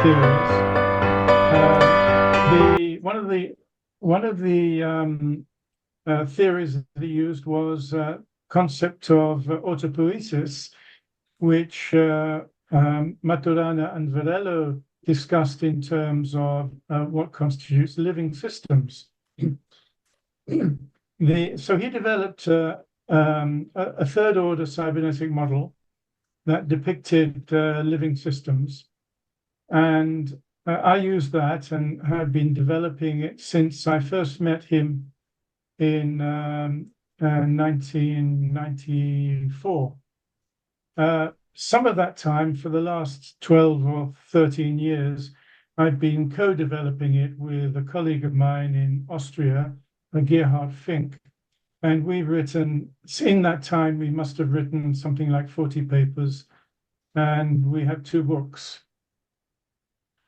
theories. One of the theories that he used was concept of autopoiesis, which Maturana and Varela discussed in terms of what constitutes living systems. So he developed a third order cybernetic model that depicted living systems. And I used that and have been developing it since I first met him in 1994. Some of that time, for the last 12 or 13 years, I've been co-developing it with a colleague of mine in Austria, Gerhard Fink. And we've written, in that time, we must have written something like 40 papers, and we have 2 books.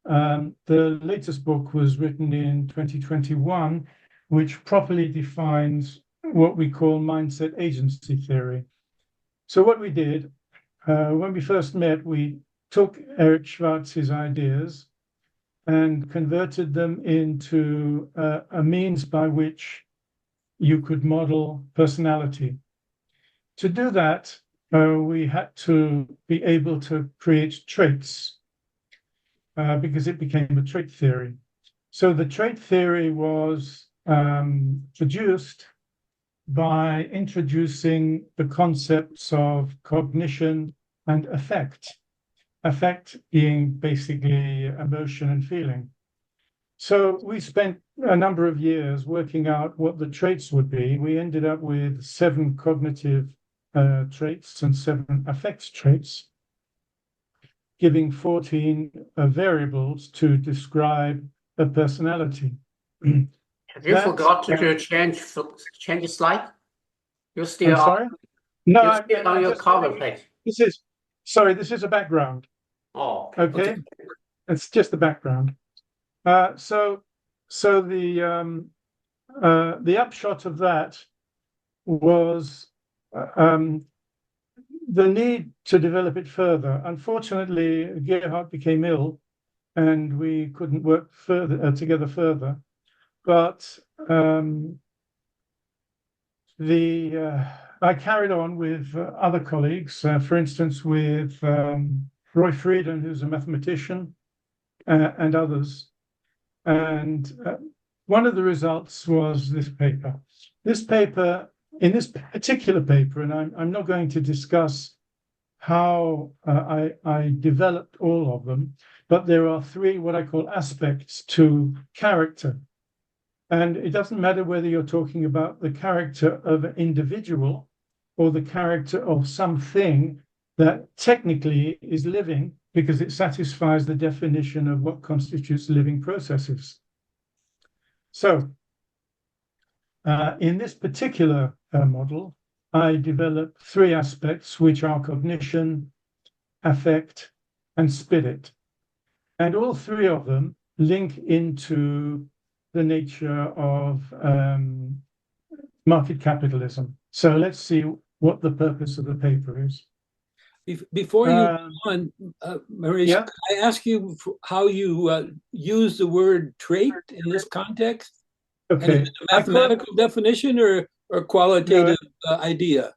The latest book was written in 2021, which properly defines what we call mindset agency theory. So what we did, when we first met, we took Eric Schwartz's ideas and converted them into a means by which you could model personality. To do that, we had to be able to create traits because it became a trait theory. So the trait theory was produced by introducing the concepts of cognition and affect. Affect being basically emotion and feeling. So we spent a number of years working out what the traits would be. We ended up with 7 cognitive traits and 7 affect traits, giving 14 variables to describe a personality. Have you forgot to change the slide? You're still I'm sorry? No, you're still on your cover page. This is a background. Oh, okay. It's just the background. So the upshot of that was the need to develop it further. Unfortunately, Gerhard became ill, and we couldn't work further together further. But I carried on with other colleagues, for instance, with Roy Frieden, who's a mathematician, and others. And one of the results was this paper. In this particular paper, and I'm not going to discuss how I developed all of them, but there are 3 what I call aspects to character. And it doesn't matter whether you're talking about the character of an individual or the character of something that technically is living, because it satisfies the definition of what constitutes living processes. So in this particular model, I developed 3 aspects, which are cognition, affect, and spirit. And all 3 of them link into the nature of market capitalism. So let's see what the purpose of the paper is. Before you go on, Maurice, yeah? can I ask you how you use the word trait in this context? Okay. And is it a mathematical definition or qualitative idea?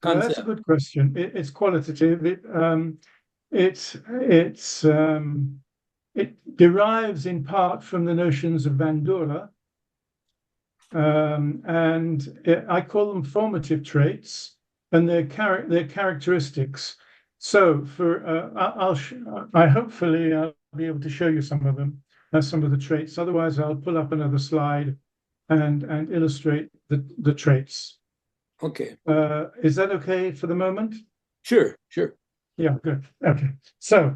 No, that's a good question. It's qualitative. It derives in part from the notions of Bandura, and I call them formative traits, and their characteristics. So I hopefully I'll be able to show you some of them, some of the traits. Otherwise, I'll pull up another slide and illustrate the traits. Okay. Is that okay for the moment? Sure. Yeah, good. Okay. So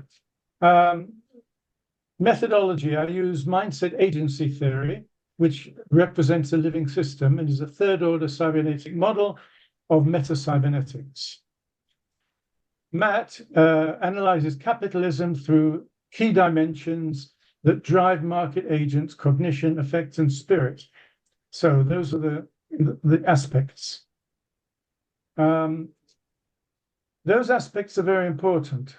methodology, I use mindset agency theory, which represents a living system and is a third order cybernetic model of meta-cybernetics. Matt analyzes capitalism through key dimensions that drive market agents, cognition, affect, and spirit. So those are the aspects. Those aspects are very important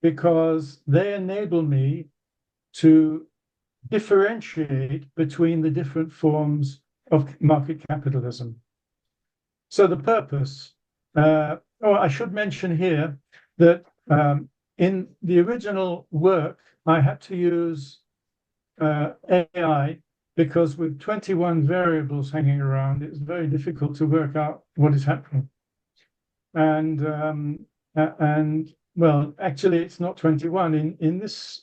because they enable me to differentiate between the different forms of market capitalism. So the purpose, I should mention here that in the original work, I had to use AI because with 21 variables hanging around, it's very difficult to work out what is happening. And well, actually, it's not 21. In this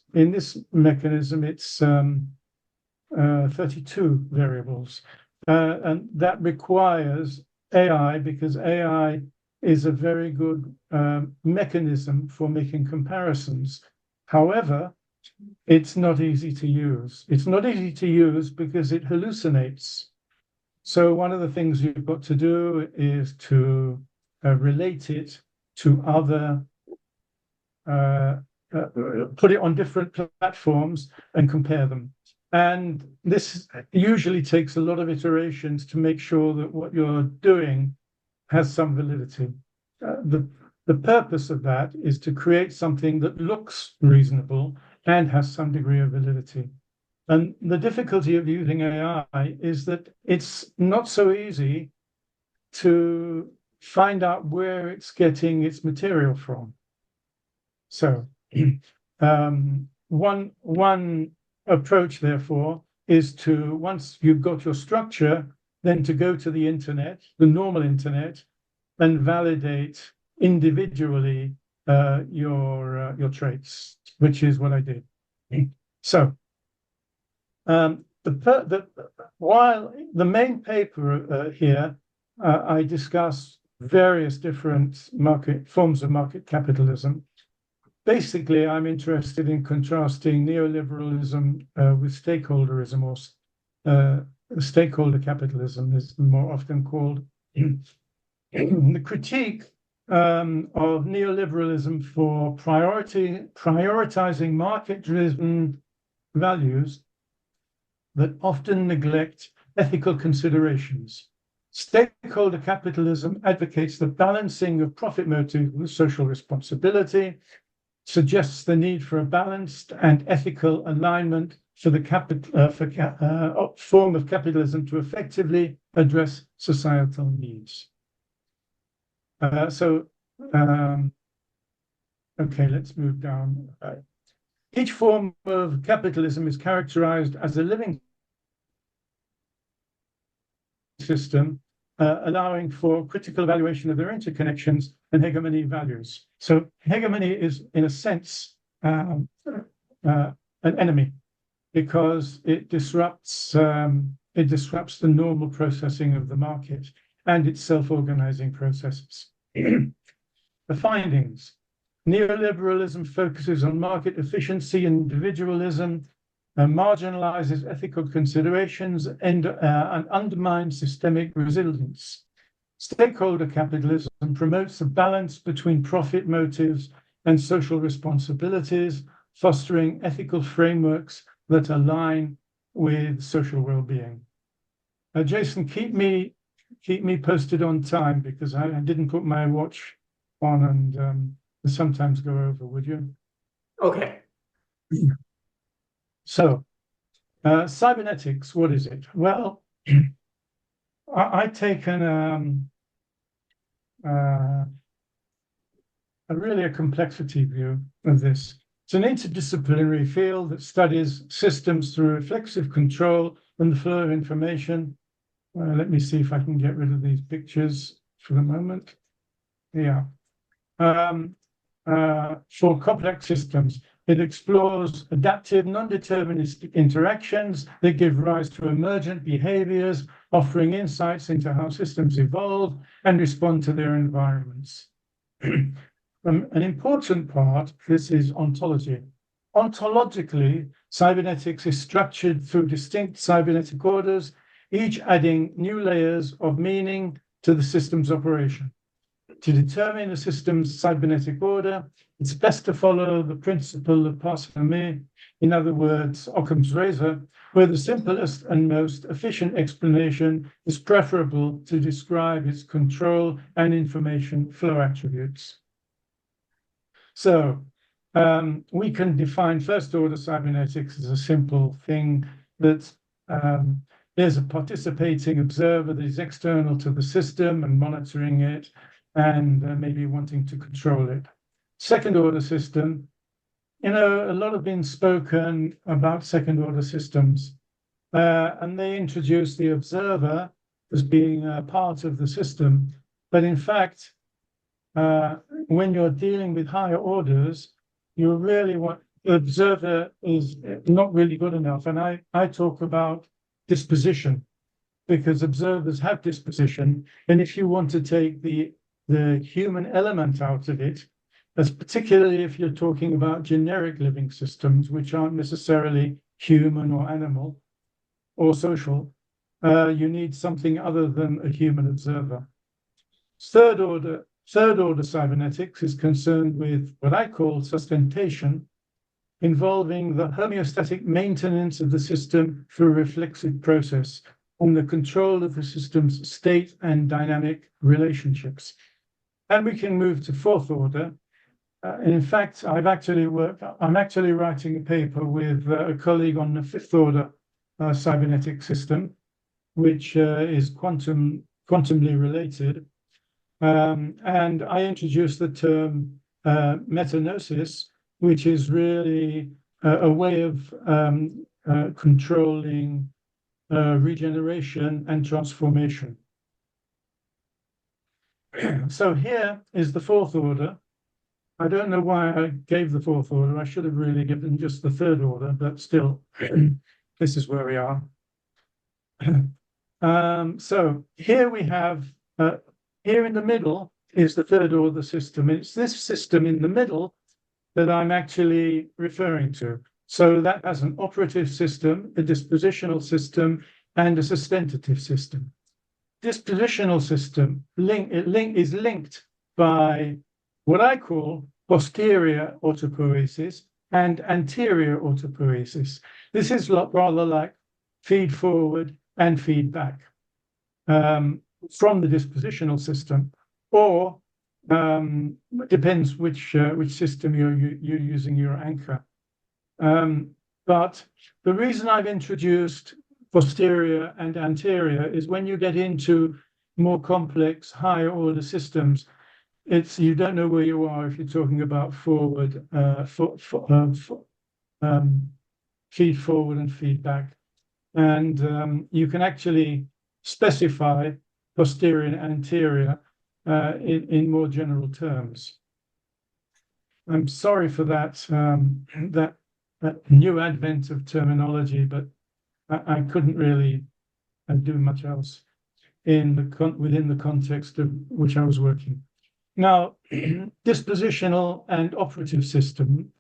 mechanism, it's 32 variables, and that requires AI because AI is a very good mechanism for making comparisons. However, it's not easy to use. It's not easy to use because it hallucinates. So one of the things you've got to do is to relate it to other, put it on different platforms and compare them. And this usually takes a lot of iterations to make sure that what you're doing has some validity. The purpose of that is to create something that looks reasonable and has some degree of validity. And the difficulty of using AI is that it's not so easy to find out where it's getting its material from. So one approach, therefore, is to, once you've got your structure, then to go to the internet, the normal internet, and validate individually your traits, which is what I did. So while the main paper here, I discuss various different forms of market capitalism. Basically, I'm interested in contrasting neoliberalism with stakeholderism, or stakeholder capitalism is more often called. The critique of neoliberalism for prioritizing market-driven values that often neglect ethical considerations. Stakeholder capitalism advocates the balancing of profit motive with social responsibility, suggests the need for a balanced and ethical alignment for the form of capitalism to effectively address societal needs. Okay, let's move down. Each form of capitalism is characterized as a living system, allowing for critical evaluation of their interconnections and hegemony values. So hegemony is, in a sense, an enemy because it disrupts the normal processing of the market and its self-organizing processes. The findings. Neoliberalism focuses on market efficiency and individualism, marginalizes ethical considerations, and undermines systemic resilience. Stakeholder capitalism promotes a balance between profit motives and social responsibilities, fostering ethical frameworks that align with social well-being. Jason, keep me posted on time because I didn't put my watch on and sometimes go over, would you? Okay. So, cybernetics, what is it? Well, I've taken a complexity view of this. It's an interdisciplinary field that studies systems through reflexive control and the flow of information. Let me see if I can get rid of these pictures for the moment. Yeah. For complex systems, it explores adaptive, non-deterministic interactions that give rise to emergent behaviors, offering insights into how systems evolve and respond to their environments. An important part, this is ontology. Ontologically, cybernetics is structured through distinct cybernetic orders, each adding new layers of meaning to the system's operation. To determine a system's cybernetic order, it's best to follow the principle of parsimony, in other words, Occam's razor, where the simplest and most efficient explanation is preferable to describe its control and information flow attributes. So, we can define first-order cybernetics as a simple thing that there's a participating observer that is external to the system and monitoring it and maybe wanting to control it. Second-order system, a lot have been spoken about second-order systems, and they introduce the observer as being a part of the system. But in fact, when you're dealing with higher orders, you really want the observer is not really good enough. And I talk about disposition, because observers have disposition. And if you want to take the human element out of it, as particularly if you're talking about generic living systems, which aren't necessarily human or animal or social, you need something other than a human observer. Third order cybernetics is concerned with what I call sustentation, involving the homeostatic maintenance of the system through a reflexive process and the control of the system's state and dynamic relationships. And we can move to fourth order. In fact, I'm actually writing a paper with a colleague on the fifth order cybernetic system, which is quantumly related. And I introduced the term metanosis, which is really a way of controlling regeneration and transformation. So here is the fourth order. I don't know why I gave the fourth order. I should have really given just the third order, but still, this is where we are. So here we have, here in the middle is the third order system. It's this system in the middle that I'm actually referring to. So that has an operative system, a dispositional system, and a sustentative system. Dispositional system is linked by what I call posterior autopoiesis and anterior autopoiesis. This is rather like feed forward and feedback from the dispositional system, or depends which system you're using your anchor. But the reason I've introduced posterior and anterior is when you get into more complex, higher order systems, you don't know where you are if you're talking about forward, feed forward and feedback. And you can actually specify posterior and anterior in more general terms. I'm sorry for that, that new advent of terminology, but I couldn't really do much else within the context of which I was working. Now, dispositional and operative system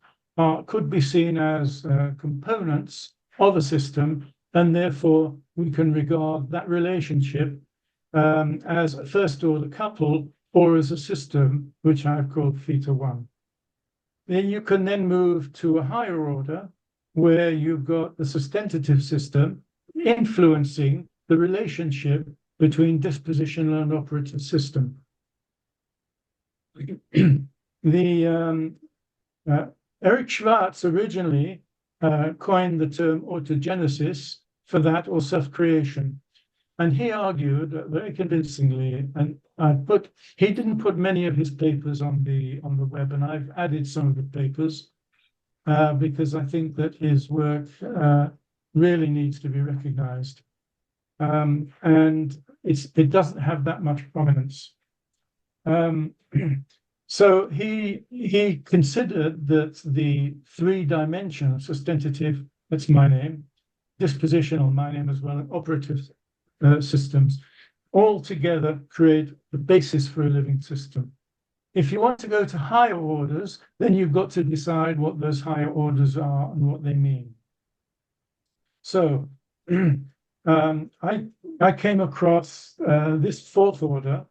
could be seen as components of a system, and therefore we can regard that relationship as a first-order couple or as a system, which I've called theta 1. Then you can then move to a higher order where you've got the sustentative system influencing the relationship between dispositional and operative system. Eric Schwartz originally coined the term autogenesis for that, or self-creation. And he argued very convincingly, and he didn't put many of his papers on the web, and I've added some of the papers because I think that his work really needs to be recognized. And it doesn't have that much prominence. So he considered that the three-dimensional sustentative, that's my name, dispositional, my name as well, and operative systems all together create the basis for a living system. If you want to go to higher orders, then you've got to decide what those higher orders are and what they mean. So I came across this fourth order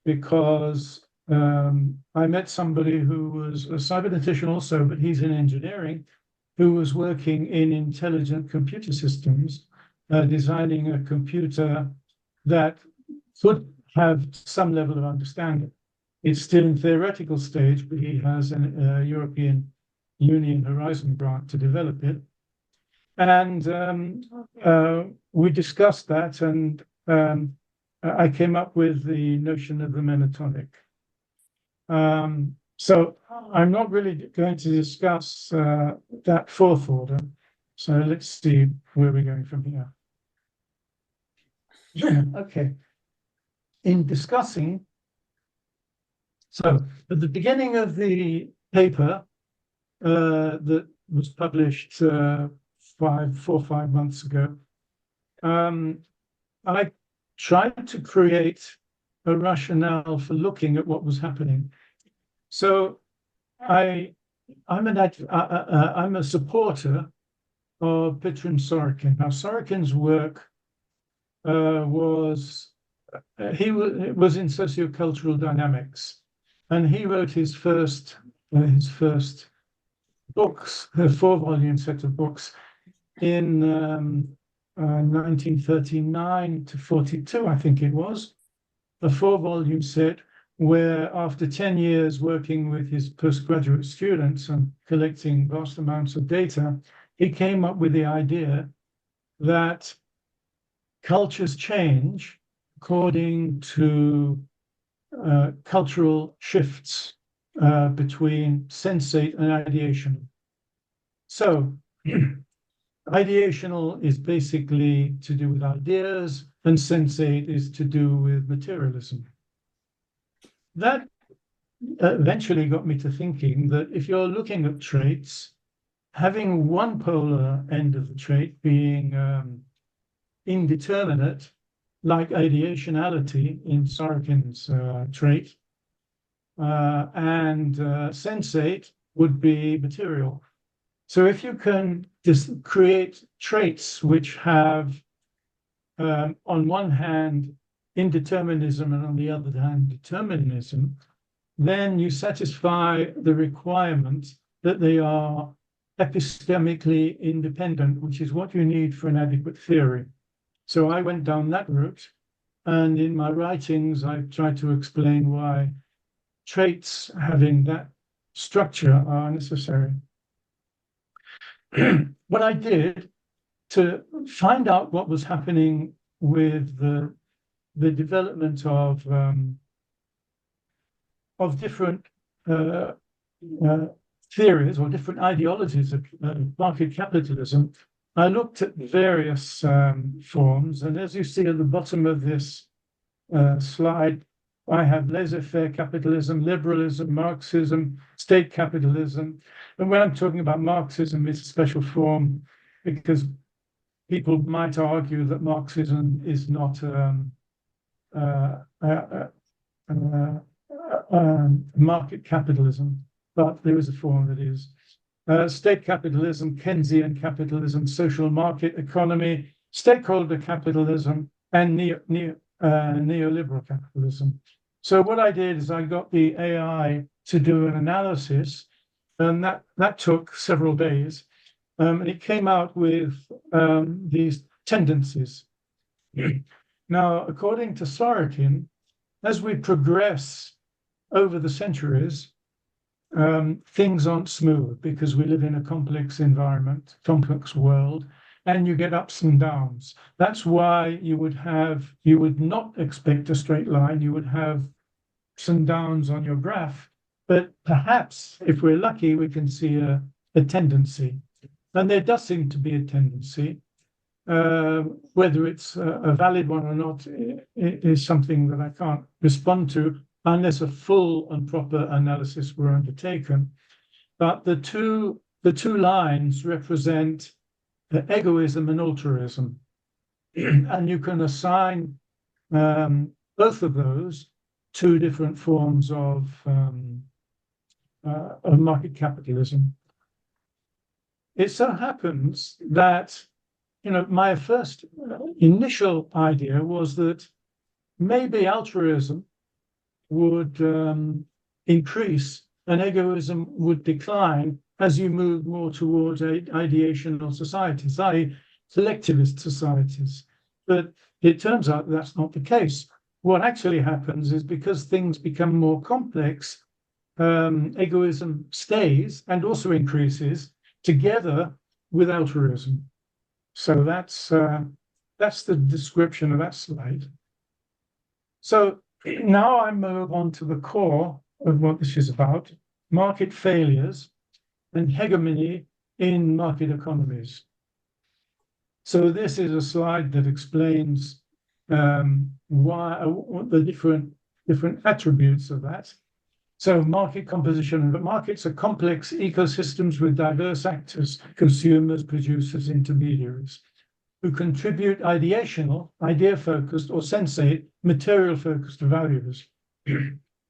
because I met somebody who was a cybernetician also, but he's in engineering, who was working in intelligent computer systems, designing a computer that could have some level of understanding. It's still in theoretical stage, but he has a European Union Horizon grant to develop it. And we discussed that, and I came up with the notion of the monotonic. So I'm not really going to discuss that fourth order. So let's see where we're going from here. Okay. In discussing, so at the beginning of the paper that was published 4 or 5 months ago, I tried to create a rationale for looking at what was happening. So I'm a supporter of Petrin Sorokin. Now, Sorokin's work was in sociocultural dynamics, and he wrote his first books, a 4-volume set of books, in 1939 to 42, I think it was, a 4-volume set where, after 10 years working with his postgraduate students and collecting vast amounts of data, he came up with the idea that cultures change according to cultural shifts between sensate and ideational. So ideational is basically to do with ideas, and sensate is to do with materialism. That eventually got me to thinking that if you're looking at traits, having one polar end of the trait being indeterminate, like ideationality in Sorokin's trait, and sensate would be material. So if you can just create traits which have, on one hand, indeterminism and on the other hand, determinism, then you satisfy the requirement that they are epistemically independent, which is what you need for an adequate theory. So I went down that route, and in my writings, I've tried to explain why traits having that structure are necessary. What I did to find out what was happening with the development of different theories or different ideologies of market capitalism, I looked at various forms, and as you see at the bottom of this slide, I have laissez-faire capitalism, liberalism, Marxism, state capitalism. And when I'm talking about Marxism, it's a special form because people might argue that Marxism is not market capitalism, but there is a form that is. State capitalism, Keynesian capitalism, social market economy, stakeholder capitalism, and neoliberal capitalism. So what I did is I got the AI to do an analysis, and that took several days. And it came out with these tendencies. Now, according to Sorokin, as we progress over the centuries, things aren't smooth because we live in a complex environment, complex world, and you get ups and downs. That's why you would not expect a straight line. You would have ups and downs on your graph, but perhaps if we're lucky, we can see a tendency. And there does seem to be a tendency. Whether it's a valid one or not is something that I can't respond to unless a full and proper analysis were undertaken. But the two lines represent egoism and altruism. And you can assign both of those to different forms of market capitalism. It so happens that, my first initial idea was that maybe altruism would increase and egoism would decline as you move more towards ideational societies, i.e. collectivist societies. But it turns out that's not the case. What actually happens is because things become more complex, egoism stays and also increases together with altruism. So that's the description of that slide. So now I move on to the core of what this is about: market failures and hegemony in market economies. So this is a slide that explains what the different attributes of that. So market composition. Markets are complex ecosystems with diverse actors, consumers, producers, intermediaries, who contribute ideational, idea-focused, or sensate, material-focused values.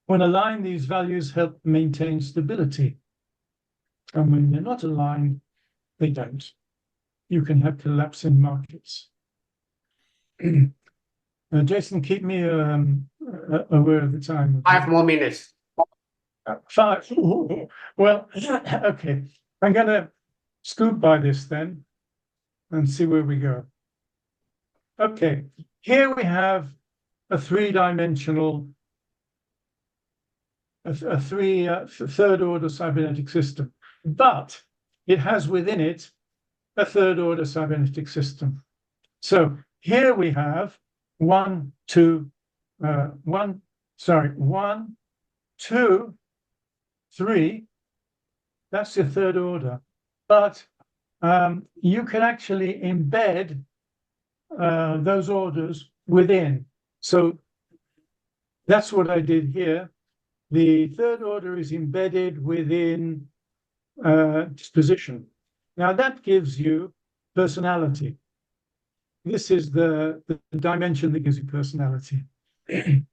When aligned, these values help maintain stability. And when they're not aligned, they don't. You can have collapse in markets. Jason, keep me aware of the time. 5 more minutes. 5. Well, okay. I'm going to scoot by this then and see where we go. Okay, here we have a three-dimensional, third-order cybernetic system, but it has within it a third-order cybernetic system. So here we have 1, 2, 3. That's your third order, but you can actually embed those orders within. So that's what I did here. The third order is embedded within disposition. Now that gives you personality. This is the dimension that gives you personality. You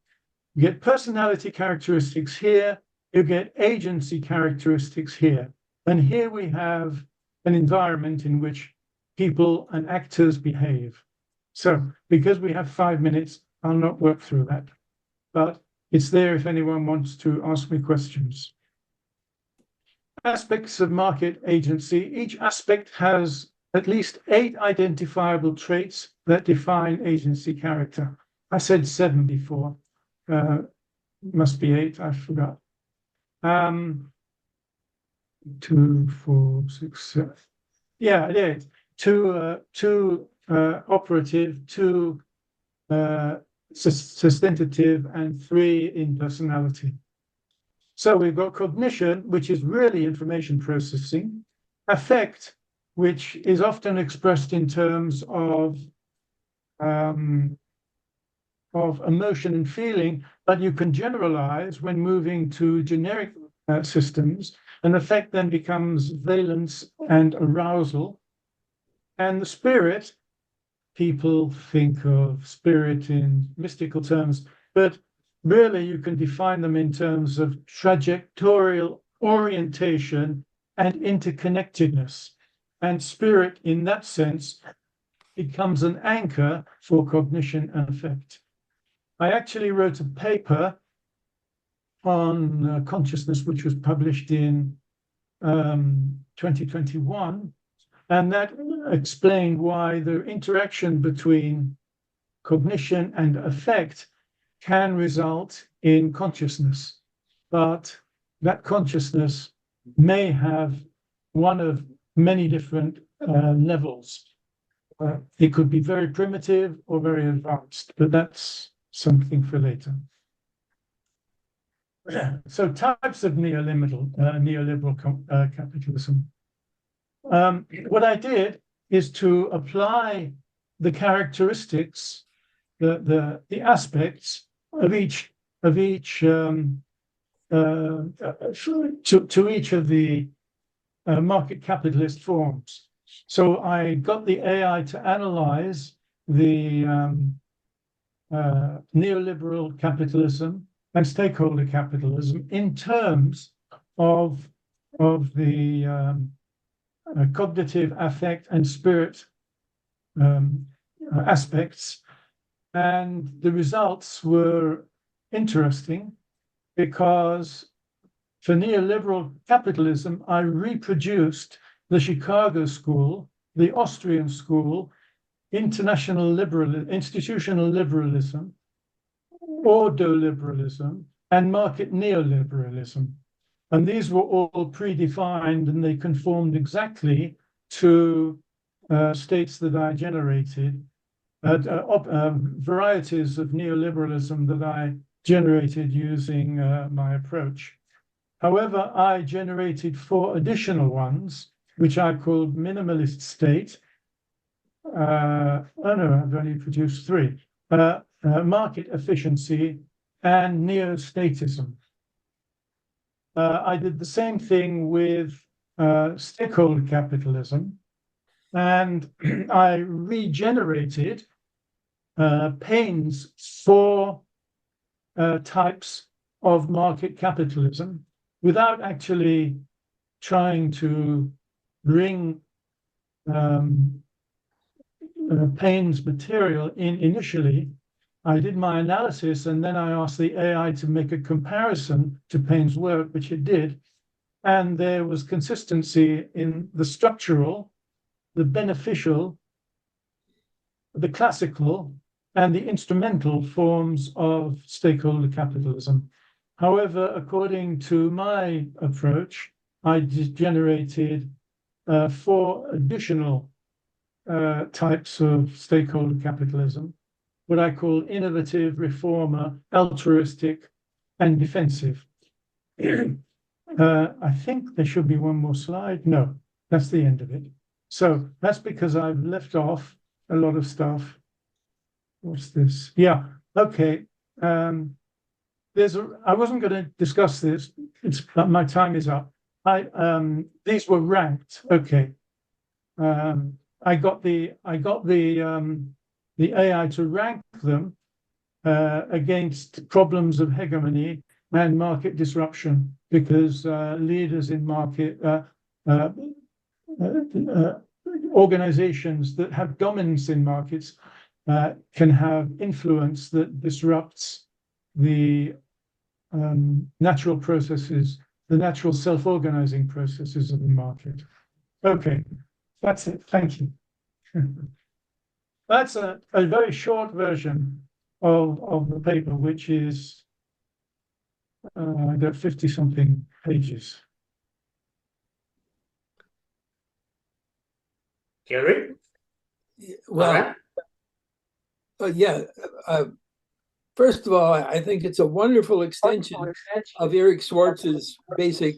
get personality characteristics here, you get agency characteristics here. And here we have an environment in which people and actors behave. So because we have 5 minutes, I'll not work through that, but it's there if anyone wants to ask me questions. Aspects of market agency. Each aspect has at least 8 identifiable traits that define agency character. I said 7 before, must be 8, I forgot. 2, 4, 6, 7. Yeah, it is. 2 operative, 2 sustentative, and 3 in personality. So we've got cognition, which is really information processing, affect, which is often expressed in terms of emotion and feeling, but you can generalize when moving to generic systems. An affect then becomes valence and arousal. And the spirit, people think of spirit in mystical terms, but really you can define them in terms of trajectorial orientation and interconnectedness. And spirit, in that sense, becomes an anchor for cognition and affect. I actually wrote a paper on consciousness, which was published in 2021, and that explained why the interaction between cognition and affect can result in consciousness, but that consciousness may have one of many different levels. It could be very primitive or very advanced, but that's something for later. So types of neoliberal capitalism. What I did is to apply the characteristics, the aspects of each to each of the market capitalist forms. So I got the AI to analyze the neoliberal capitalism and stakeholder capitalism in terms of the cognitive, affect, and spirit aspects. And the results were interesting because for neoliberal capitalism, I reproduced the Chicago school, the Austrian school, institutional liberalism, ordoliberalism, and market neoliberalism. And these were all predefined, and they conformed exactly to states that I generated, varieties of neoliberalism that I generated using my approach. However, I generated 4 additional ones, which I called minimalist state. Oh no, I've only produced 3. Market efficiency and neo-statism. I did the same thing with stakeholder capitalism, and I regenerated Payne's 4 types of market capitalism without actually trying to bring Payne's material in initially. I did my analysis, and then I asked the AI to make a comparison to Payne's work, which it did. And there was consistency in the structural, the beneficial, the classical, and the instrumental forms of stakeholder capitalism. However, according to my approach, I generated 4 additional types of stakeholder capitalism, what I call innovative, reformer, altruistic, and defensive. I think there should be one more slide. No, that's the end of it. So that's because I've left off a lot of stuff. What's this? Yeah, okay. I wasn't going to discuss this. My time is up. These were ranked. Okay. I got the AI to rank them against problems of hegemony and market disruption, because leaders in market organizations that have dominance in markets can have influence that disrupts the natural processes, the natural self-organizing processes of the market. Okay, that's it. Thank you. That's a very short version of the paper, which is got 50-something pages. Gary? Well, yeah. First of all, I think it's a wonderful extension of Eric Schwartz's basic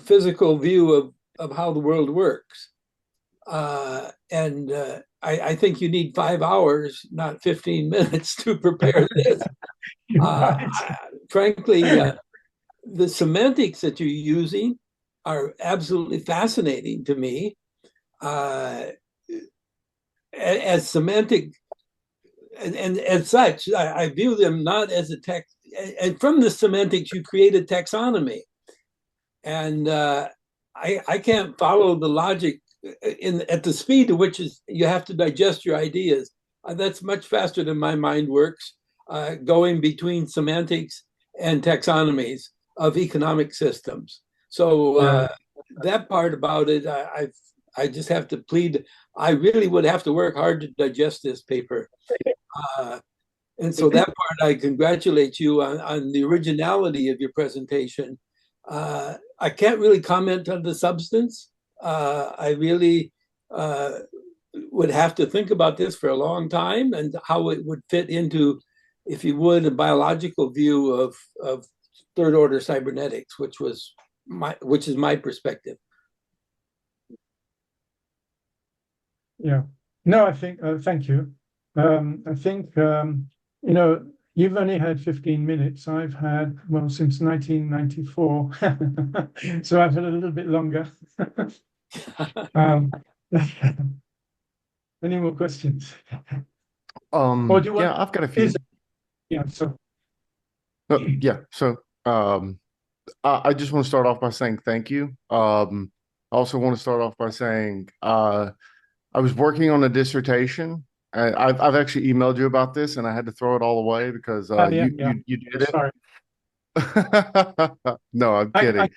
physical view of how the world works. I think you need 5 hours, not 15 minutes to prepare this. Frankly, the semantics that you're using are absolutely fascinating to me. As semantic, and as such, I view them not as a text. And from the semantics, you create a taxonomy. And I can't follow the logic at the speed at which you have to digest your ideas. That's much faster than my mind works, going between semantics and taxonomies of economic systems. So that part about it, I just have to plead. I really would have to work hard to digest this paper. And so that part, I congratulate you on the originality of your presentation. I can't really comment on the substance. I really would have to think about this for a long time and how it would fit into, if you would, a biological view of third order cybernetics, which is my perspective. Yeah. No, I think, thank you. I think, you've only had 15 minutes. I've had, well, since 1994. So I've had a little bit longer. Any more questions? Or do you want, yeah, I've got a few. Yeah, so. Yeah, so I just want to start off by saying thank you. I also want to start off by saying I was working on a dissertation. I've actually emailed you about this, and I had to throw it all away because you did it. Sorry. No, I'm kidding.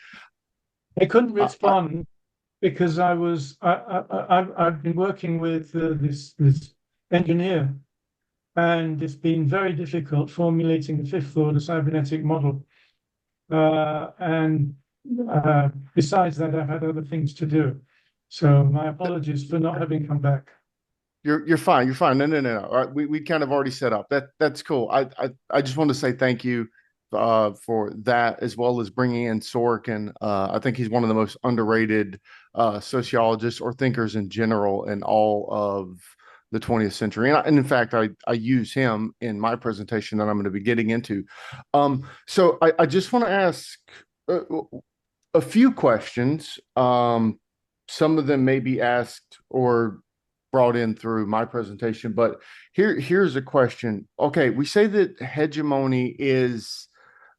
I couldn't respond because I've been working with this engineer, and it's been very difficult formulating the 5th order cybernetic model. And besides that, I've had other things to do. So my apologies for not having come back. You're fine. You're fine. No. All right, we kind of already set up. That's cool. I just want to say thank you for that, as well as bringing in Sorkin. I think he's one of the most underrated sociologists or thinkers in general in all of the 20th century. And in fact, I use him in my presentation that I'm going to be getting into. So I just want to ask a few questions. Some of them may be asked or brought in through my presentation, but here's a question. Okay, we say that hegemony is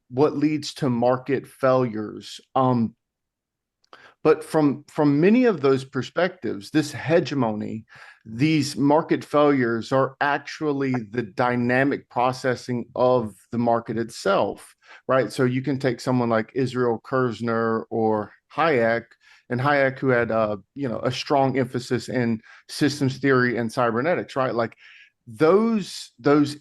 what leads to market failures. But from many of those perspectives, this hegemony, these market failures are actually the dynamic processing of the market itself, right? So you can take someone like Israel Kirzner or Hayek, and Hayek, who had a strong emphasis in systems theory and cybernetics, right? Like those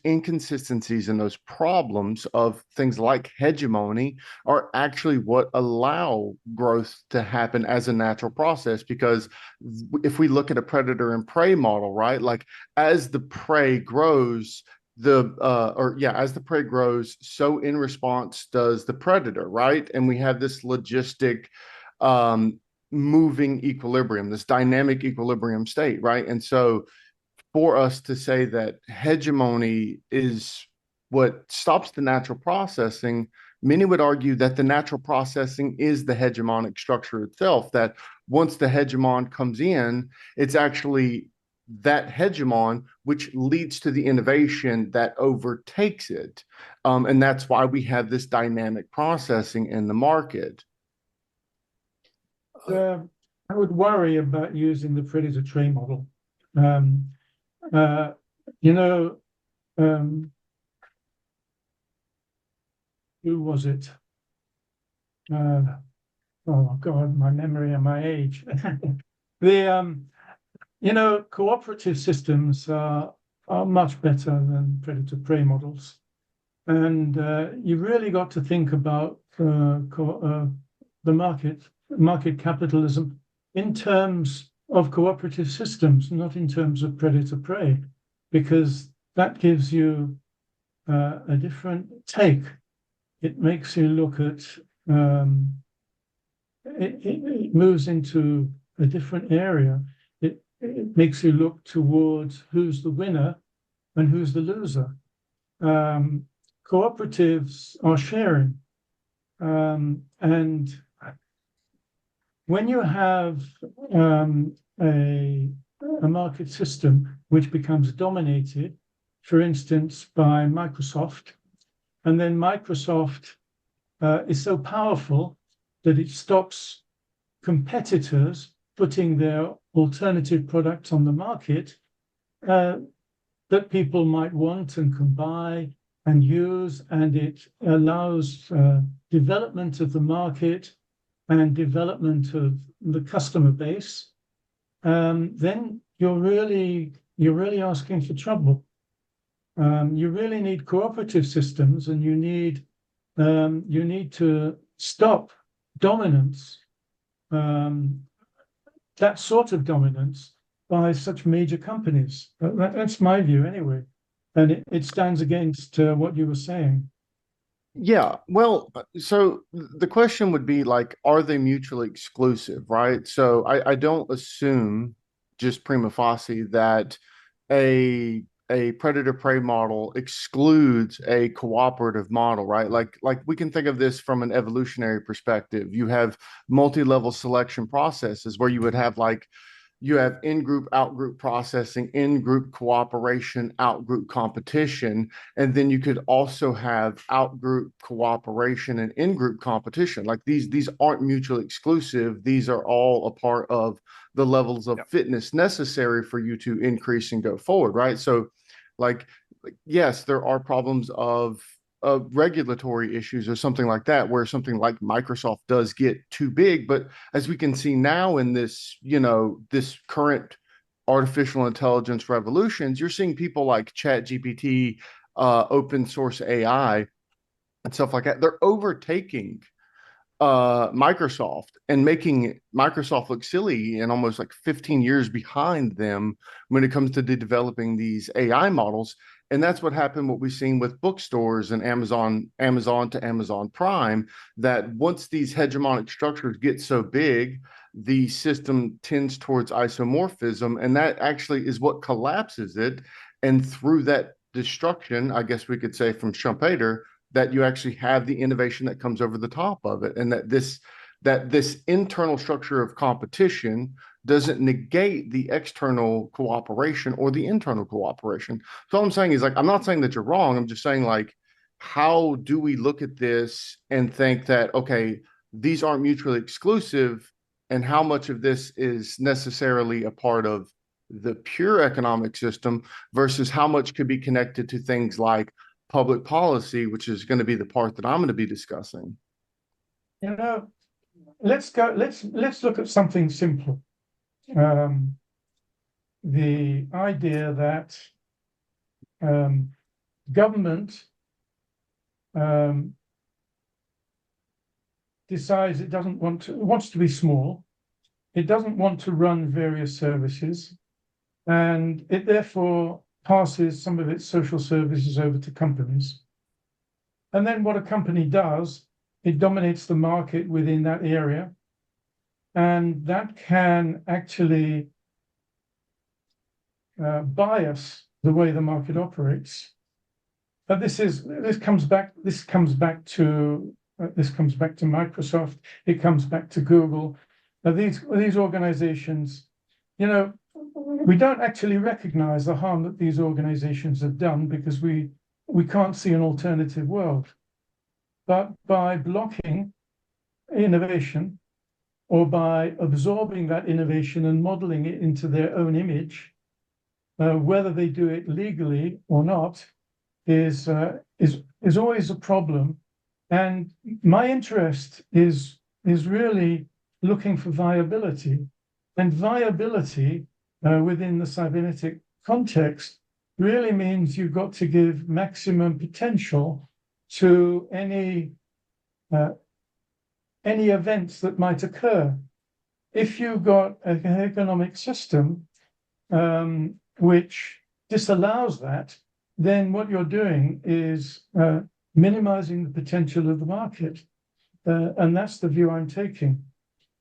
inconsistencies and those problems of things like hegemony are actually what allow growth to happen as a natural process. Because if we look at a predator and prey model, right, like as the prey grows, as the prey grows, so in response does the predator, right? And we have this logistic moving equilibrium, this dynamic equilibrium state, right? And so for us to say that hegemony is what stops the natural processing, many would argue that the natural processing is the hegemonic structure itself, that once the hegemon comes in, it's actually that hegemon which leads to the innovation that overtakes it. And that's why we have this dynamic processing in the market. I would worry about using the predator-prey model. Who was it? Oh God, my memory and my age. Cooperative systems are much better than predator-prey models. And you really got to think about the market capitalism in terms of cooperative systems, not in terms of predator-prey, because that gives you a different take. It makes you look at, it moves into a different area. It makes you look towards who's the winner and who's the loser. Cooperatives are sharing. And when you have a market system which becomes dominated, for instance, by Microsoft, and then Microsoft is so powerful that it stops competitors putting their alternative products on the market that people might want and can buy and use, and it allows development of the market and development of the customer base, then you're really asking for trouble. You really need cooperative systems, and you need to stop dominance, that sort of dominance by such major companies. That's my view anyway, and it stands against what you were saying. Yeah, well, so the question would be like, are they mutually exclusive, right? So I don't assume just prima facie that a predator prey model excludes a cooperative model, right? Like we can think of this from an evolutionary perspective. You have multi-level selection processes where you would have you have in-group, out-group processing, in-group cooperation, out-group competition, and then you could also have out-group cooperation and in-group competition. Like these aren't mutually exclusive. These are all a part of the levels of fitness necessary for you to increase and go forward, right? So, yes, there are problems of regulatory issues or something like that, where something like Microsoft does get too big. But as we can see now in this, this current artificial intelligence revolutions, you're seeing people like ChatGPT, open source AI, and stuff like that. They're overtaking Microsoft and making Microsoft look silly and almost like 15 years behind them when it comes to developing these AI models. And that's what happened, what we've seen with bookstores and Amazon to Amazon Prime, that once these hegemonic structures get so big, the system tends towards isomorphism, and that actually is what collapses it. And through that destruction, I guess we could say from Schumpeter, that you actually have the innovation that comes over the top of it, and that this internal structure of competition doesn't negate the external cooperation or the internal cooperation. So all I'm saying is, like, I'm not saying that you're wrong. I'm just saying, like, how do we look at this and think that, okay, these aren't mutually exclusive, and how much of this is necessarily a part of the pure economic system versus how much could be connected to things like public policy, which is going to be the part that I'm going to be discussing. You know, let's look at something simple. The idea that government decides it wants to be small. It doesn't want to run various services, and it therefore passes some of its social services over to companies. And then what a company does, it dominates the market within that area. And that can actually bias the way the market operates. But this comes back to Microsoft. It comes back to Google. These organizations, you know, we don't actually recognize the harm that these organizations have done because we can't see an alternative world. But by blocking innovation, or by absorbing that innovation and modeling it into their own image, whether they do it legally or not, is always a problem. And my interest is really looking for viability, and viability within the cybernetic context really means you've got to give maximum potential to any events that might occur. If you've got an economic system which disallows that, then what you're doing is minimizing the potential of the market. And that's the view I'm taking.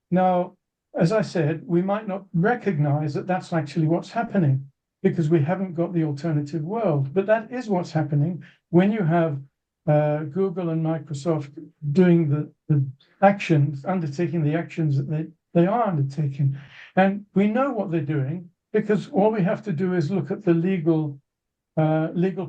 Now, as I said, we might not recognize that that's actually what's happening because we haven't got the alternative world. But that is what's happening when you have Google and Microsoft doing the actions, undertaking the actions that they are undertaking. And we know what they're doing because all we have to do is look at the legal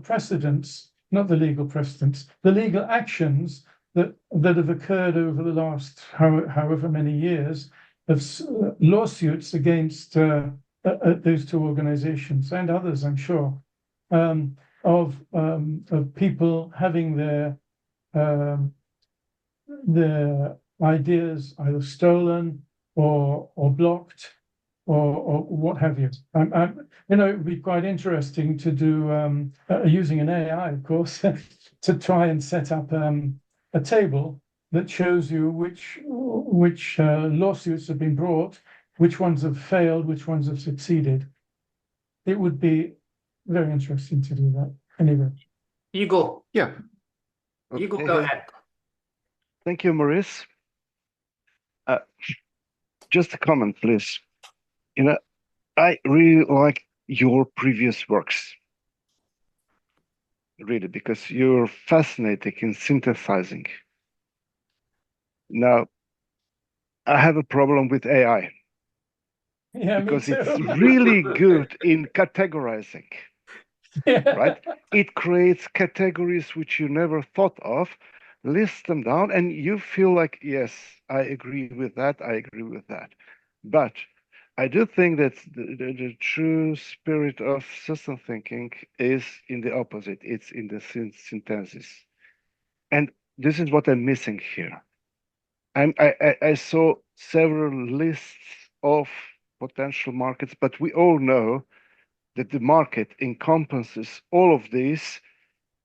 precedents, not the legal precedents, the legal actions that have occurred over the last however many years of lawsuits against those two organizations and others, I'm sure, of people having their ideas either stolen or blocked or what have you. It would be quite interesting to do using an AI, of course, to try and set up a table that shows you which lawsuits have been brought, which ones have failed, which ones have succeeded. It would be very interesting to do that. Anyway. Hugo. Yeah. Hugo, go ahead. Thank you, Maurice. Just a comment, please. I really like your previous works, really, because you're fascinating in synthesizing. Now, I have a problem with AI. Yeah, because it's really good in categorizing. Yeah. Right? It creates categories which you never thought of, lists them down, and you feel like, yes, I agree with that, I agree with that. But I do think that the true spirit of system thinking is in the opposite. It's in the synthesis. And this is what I'm missing here. I saw several lists of potential markets, but we all know that the market encompasses all of these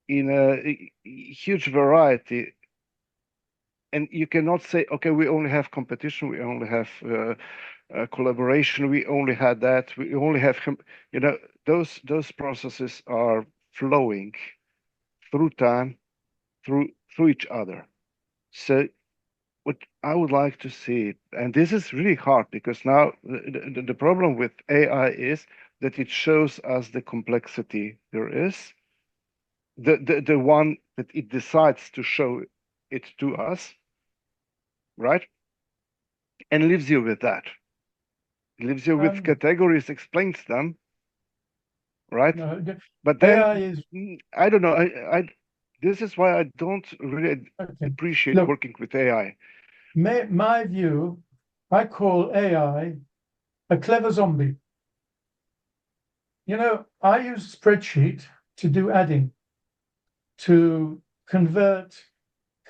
in a huge variety and you cannot say, okay, we only have competition, we only have collaboration, we only had that, we only have, you know, those processes are flowing through time, through each other. So what I would like to see, and this is really hard because now the problem with AI is that it shows us the complexity there is, the one that it decides to show it to us, right? And leaves you with that. It leaves you with categories, explains them, right? No, but then AI is. I don't know. This is why I don't really appreciate working with AI. My view, I call AI a clever zombie. You know, I use a spreadsheet to do adding, to convert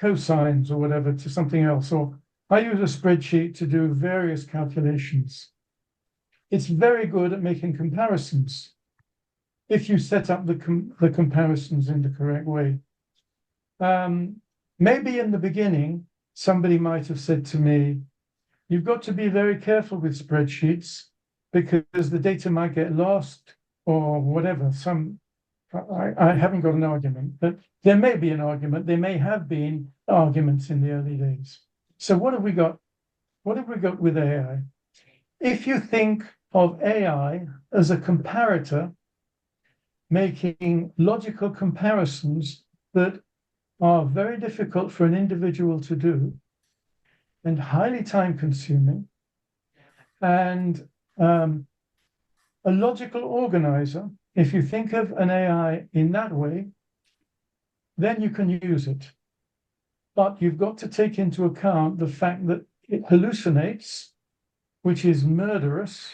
cosines or whatever to something else, or I use a spreadsheet to do various calculations. It's very good at making comparisons if you set up the comparisons in the correct way. Maybe in the beginning, somebody might have said to me, you've got to be very careful with spreadsheets because the data might get lost or whatever. I haven't got an argument, but there may be an argument. There may have been arguments in the early days. So what have we got? What have we got with AI? If you think of AI as a comparator, making logical comparisons that are very difficult for an individual to do and highly time consuming, and a logical organizer, if you think of an AI in that way, then you can use it. But you've got to take into account the fact that it hallucinates, which is murderous.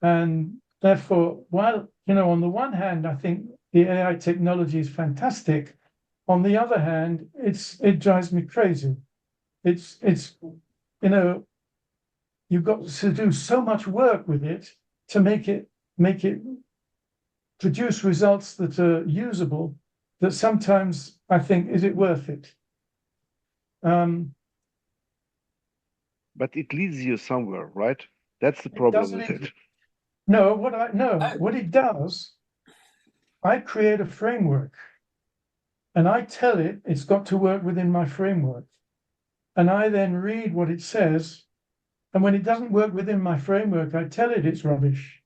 And therefore, while, you know, on the one hand, I think the AI technology is fantastic. On the other hand, it drives me crazy. It's you know, you've got to do so much work with it to make it produce results that are usable, that sometimes I think, is it worth it? But it leads you somewhere, right? That's the problem with it. No, what it does, I create a framework and I tell it it's got to work within my framework. And I then read what it says. And when it doesn't work within my framework, I tell it it's rubbish.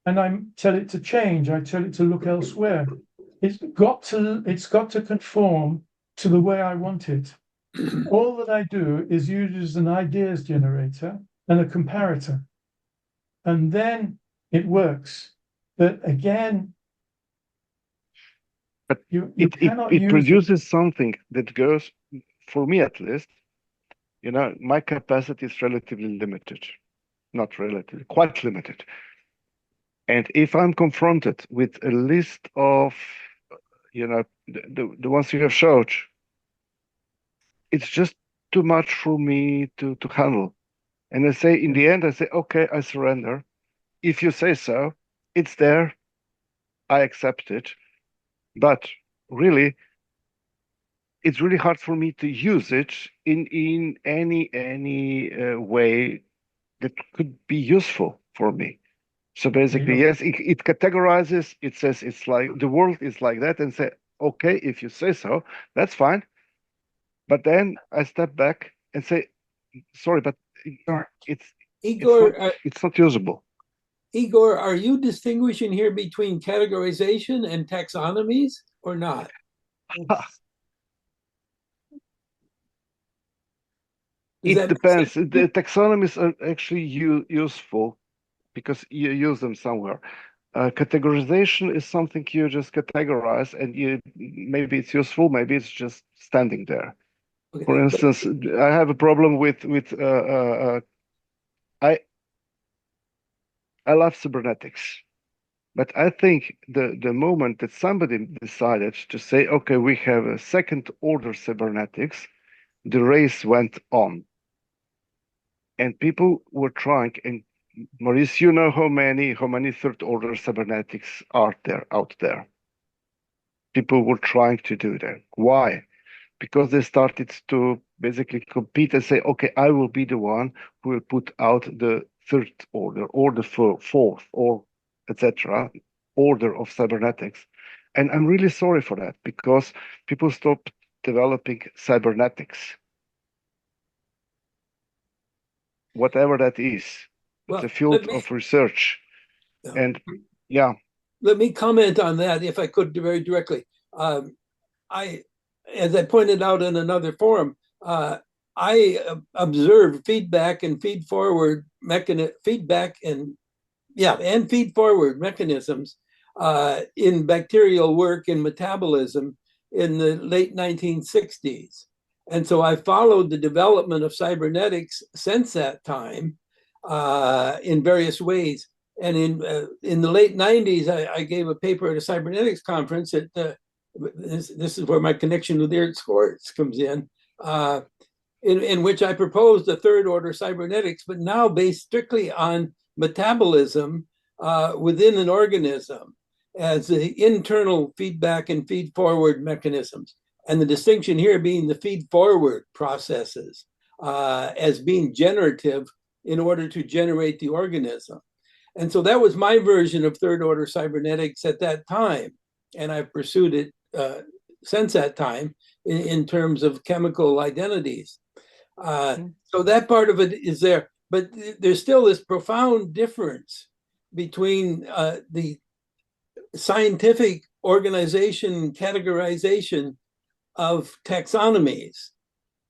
And I tell it to change. I tell it to look elsewhere. It's got to conform to the way I want it. All that I do is use an ideas generator and a comparator. And then it works. But again, but it produces something that goes, for me at least, you know, my capacity is relatively limited. Not relatively, quite limited. And if I'm confronted with a list of, you know, the ones you have showed, it's just too much for me to handle. And I say, in the end, I say, okay, I surrender. If you say so, it's there. I accept it. But really, it's really hard for me to use it in any way that could be useful for me. So basically, yes, it categorizes. It says it's like the world is like that, and say, okay, if you say so, that's fine. But then I step back and say, sorry, but it's not usable. Igor, are you distinguishing here between categorization and taxonomies or not? It depends. The taxonomies are actually useful because you use them somewhere. Categorization is something you just categorize, and maybe it's useful, maybe it's just standing there. Okay. For instance, I have a problem with I love cybernetics, but I think the moment that somebody decided to say, okay, we have a second order cybernetics, the race went on, and people were trying. And Maurice, you know how many third order cybernetics are there out there? People were trying to do that. Why? because they started to basically compete and say, okay, I will be the one who will put out the third order or the fourth or etc. order of cybernetics. And I'm really sorry for that, because people stopped developing cybernetics, whatever that is. It's a field of research. And yeah. Let me comment on that, if I could, very directly. As I pointed out in another forum, I observed feedback and feed forward mechanisms in bacterial work and metabolism in the late 1960s. And so I followed the development of cybernetics since that time in various ways. And in the late 90s, I gave a paper at a cybernetics conference at this is where my connection with Ernst Schwartz comes in which I proposed a third order cybernetics, but now based strictly on metabolism within an organism as the internal feedback and feed forward mechanisms. And the distinction here being the feed forward processes as being generative in order to generate the organism. And so that was my version of third order cybernetics at that time. And I've pursued it since that time in terms of chemical identities. So that part of it is there, but there's still this profound difference between the scientific organization, categorization of taxonomies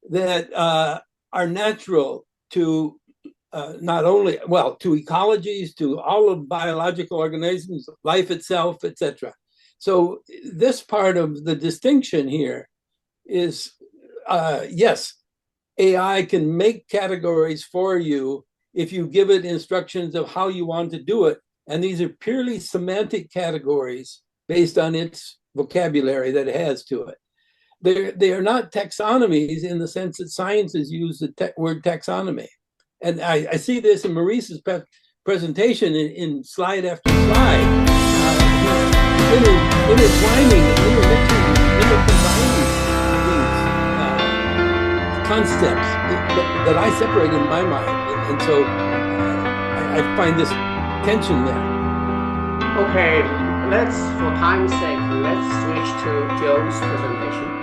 that are natural to not only, to ecologies, to all of biological organisms, life itself, etc. So this part of the distinction here is, yes, AI can make categories for you if you give it instructions of how you want to do it. And these are purely semantic categories based on its vocabulary that it has to it. They are not taxonomies in the sense that science has used the word taxonomy. And I see this in Maurice's presentation in slide after slide. Intertwining, intercombining these concepts that I separate in my mind. And so I find this tension there. Okay, for time's sake, let's switch to Joe's presentation.